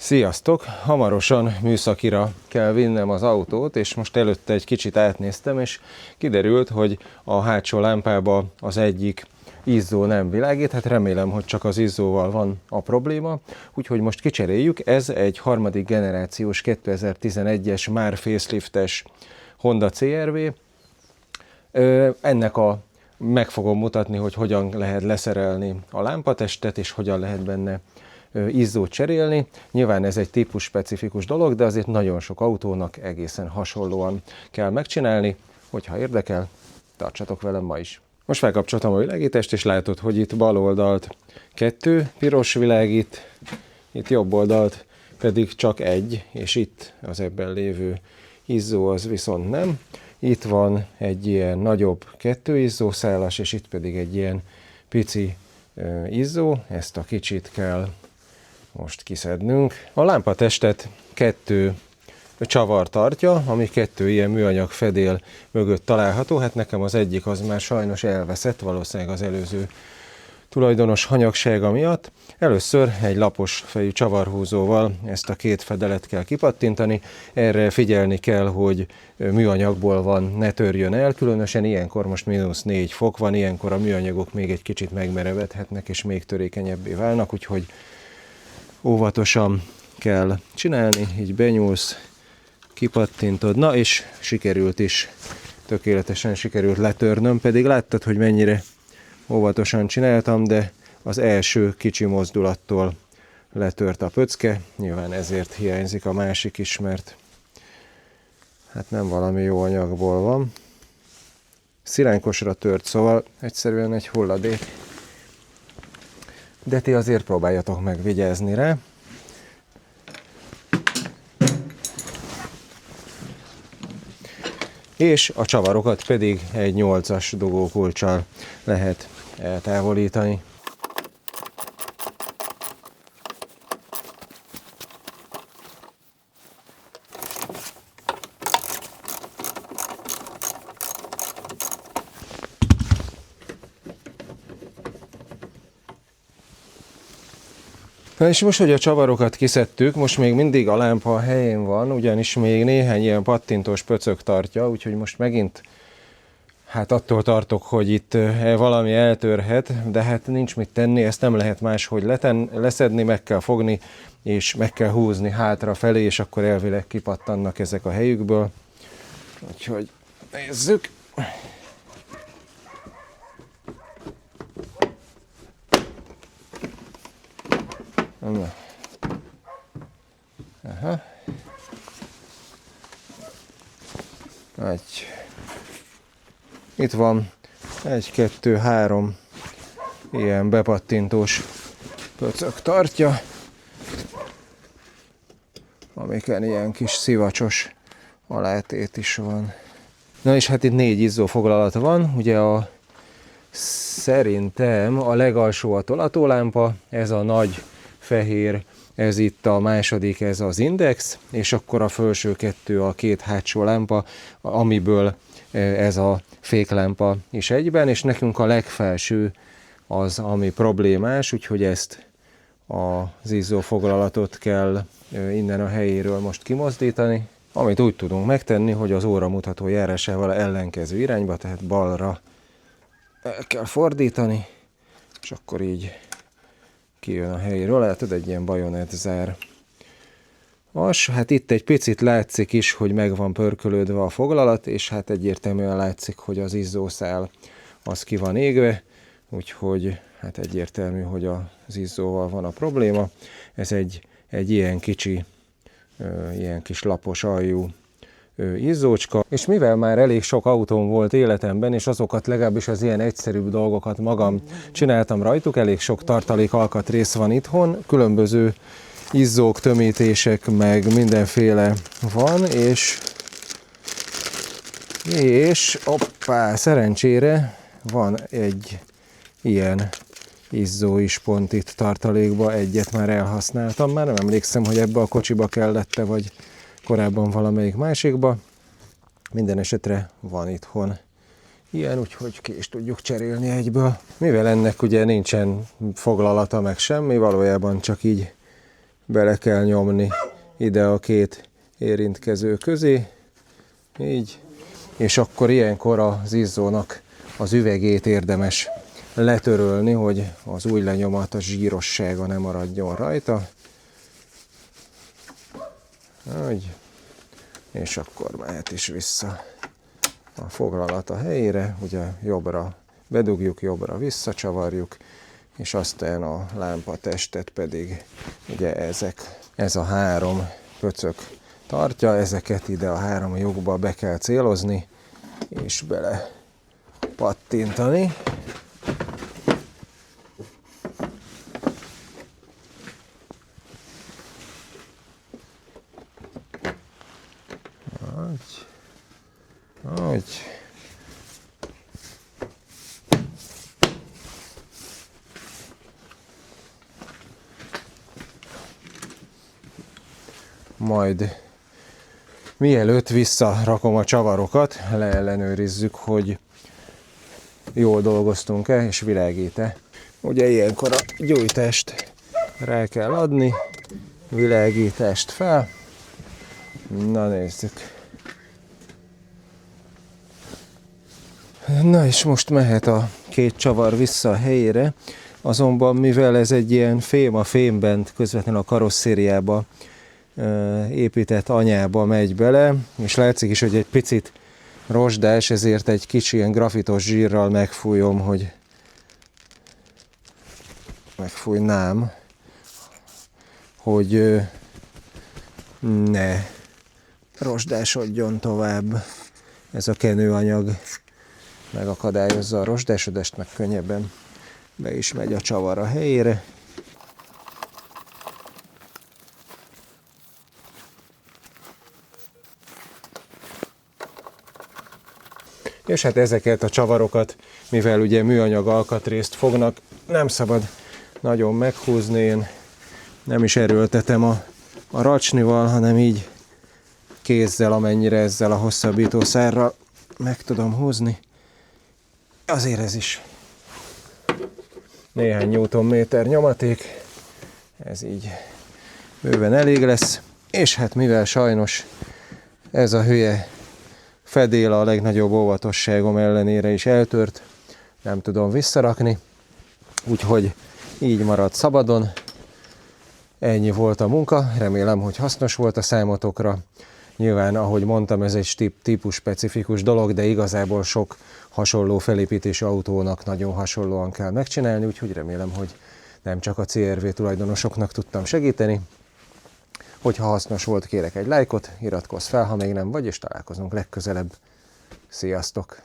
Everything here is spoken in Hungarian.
Sziasztok! Hamarosan műszakira kell vinnem az autót, és most előtte egy kicsit átnéztem, és kiderült, hogy a hátsó lámpába az egyik izzó nem világít, hát remélem, hogy csak az izzóval van a probléma, úgyhogy most kicseréljük. Ez egy harmadik generációs 2011-es, már faceliftes Honda CR-V. Meg fogom mutatni, hogy hogyan lehet leszerelni a lámpatestet, és hogyan lehet benne izzót cserélni. Nyilván ez egy típus specifikus dolog, de azért nagyon sok autónak egészen hasonlóan kell megcsinálni. Hogyha érdekel, tartsatok velem ma is. Most felkapcsoltam a világítást, és látod, hogy itt bal oldalt 2 piros világít, itt jobb oldalt pedig csak egy, és itt az ebben lévő izzó az viszont nem. Itt van egy ilyen nagyobb 2 izzószálas, és itt pedig egy ilyen pici izzó. Ezt a kicsit kell most kiszednünk. A lámpatestet 2 csavar tartja, ami 2 ilyen műanyag fedél mögött található. Hát nekem az egyik az már sajnos elveszett, valószínűleg az előző tulajdonos hanyagsága miatt. Először egy lapos fejű csavarhúzóval ezt a 2 fedelet kell kipattintani. Erre figyelni kell, hogy műanyagból van, ne törjön el, különösen ilyenkor most -4 fok van, ilyenkor a műanyagok még egy kicsit megmerevedhetnek és még törékenyebbé válnak, úgyhogy óvatosan kell csinálni, így benyúlsz, kipattintod, na és sikerült is, tökéletesen sikerült letörnöm, pedig láttad, hogy mennyire óvatosan csináltam, de az első kicsi mozdulattól letört a pöcke, nyilván ezért hiányzik a másik is, mert hát nem valami jó anyagból van. Szilánkosra tört, szóval egyszerűen egy hulladék. De ti azért próbáljatok meg vigyázni rá. És a csavarokat pedig egy 8-as dugókulccsal lehet eltávolítani. Na és most, hogy a csavarokat kiszedtük, most még mindig a lámpa a helyén van, ugyanis még néhány ilyen pattintós pöcög tartja, úgyhogy most megint hát attól tartok, hogy itt valami eltörhet, de hát nincs mit tenni, ezt nem lehet máshogy leszedni, meg kell fogni, és meg kell húzni hátrafelé, és akkor elvileg kipattannak ezek a helyükből. Úgyhogy nézzük! Aha. 1. Itt van 1, 2, 3 ilyen bepattintós pöcög tartja, amiken ilyen kis szivacsos alátét is van. Na és hát itt 4 izzófoglalat van, ugye szerintem a legalsó a tolatólámpa, ez a nagy fehér, ez itt a második, ez az index, és akkor a felső 2 a 2 hátsó lámpa, amiből ez a féklámpa is egyben, és nekünk a legfelső az, ami problémás, úgyhogy ezt az izzófoglalatot kell innen a helyéről most kimozdítani, amit úgy tudunk megtenni, hogy az óramutató járásával ellenkező irányba, tehát balra el kell fordítani, és akkor így kijön a helyéről, látod, egy ilyen bajonett zár. Hát itt egy picit látszik is, hogy meg van pörkölődve a foglalat, és hát egyértelműen látszik, hogy az izzószál az ki van égve, úgyhogy hát egyértelmű, hogy az izzóval van a probléma. Ez egy ilyen kicsi, ilyen kis lapos aljú izzócska, és mivel már elég sok autóm volt életemben, és azokat legalábbis az ilyen egyszerűbb dolgokat magam csináltam rajtuk, elég sok tartalék alkatrész van itthon, különböző izzók, tömítések, meg mindenféle van, és hoppá, szerencsére van egy ilyen izzó is pont itt tartalékba, egyet már elhasználtam, már nem emlékszem, hogy ebbe a kocsiba kellette, vagy korábban valamelyik másikba. Minden esetre van itthon ilyen, úgyhogy ki is tudjuk cserélni egyből. Mivel ennek ugye nincsen foglalata meg semmi, valójában csak így bele kell nyomni ide a két érintkező közé, így, és akkor ilyenkor az izzónak az üvegét érdemes letörölni, hogy az új lenyomat, a zsírossága ne maradjon rajta. Úgy. És akkor mehet is vissza a foglalat a helyére, ugye jobbra bedugjuk, jobbra visszacsavarjuk, és aztán a lámpatestet pedig ugye ez a 3 pöcök tartja, ezeket ide a 3 lyukba be kell célozni, és bele pattintani. Úgy. Majd mielőtt visszarakom a csavarokat, leellenőrizzük, hogy jól dolgoztunk-e és világít-e. Ugye ilyenkor a gyújtást rá kell adni, világítást fel. Na nézzük. Na és most mehet a két csavar vissza a helyére, azonban mivel ez egy ilyen fém a fémben, közvetlenül a karosszériába épített anyába megy bele, és látszik is, hogy egy picit rozsdás, ezért egy kicsi ilyen grafitos zsírral megfújom, hogy megfújnám, hogy ne rozsdásodjon tovább ez a kenőanyag, megakadályozza a rozsdásodást, meg könnyebben be is megy a csavar a helyére. És hát ezeket a csavarokat, mivel ugye műanyag alkatrészt fognak, nem szabad nagyon meghúzni, én nem is erőltetem a racsnival, hanem így kézzel, amennyire ezzel a hosszabbítószárral meg tudom húzni. Azért ez is néhány newtonméter nyomaték, ez így bőven elég lesz, és hát mivel sajnos ez a hülye fedél a legnagyobb óvatosságom ellenére is eltört, nem tudom visszarakni, úgyhogy így marad szabadon. Ennyi volt a munka, remélem, hogy hasznos volt a számotokra. Nyilván, ahogy mondtam, ez egy típus specifikus dolog, de igazából sok hasonló felépítésű autónak nagyon hasonlóan kell megcsinálni, úgyhogy remélem, hogy nem csak a CR-V tulajdonosoknak tudtam segíteni. Hogyha hasznos volt, kérek egy lájkot, iratkozz fel, ha még nem vagy, és találkozunk legközelebb. Sziasztok!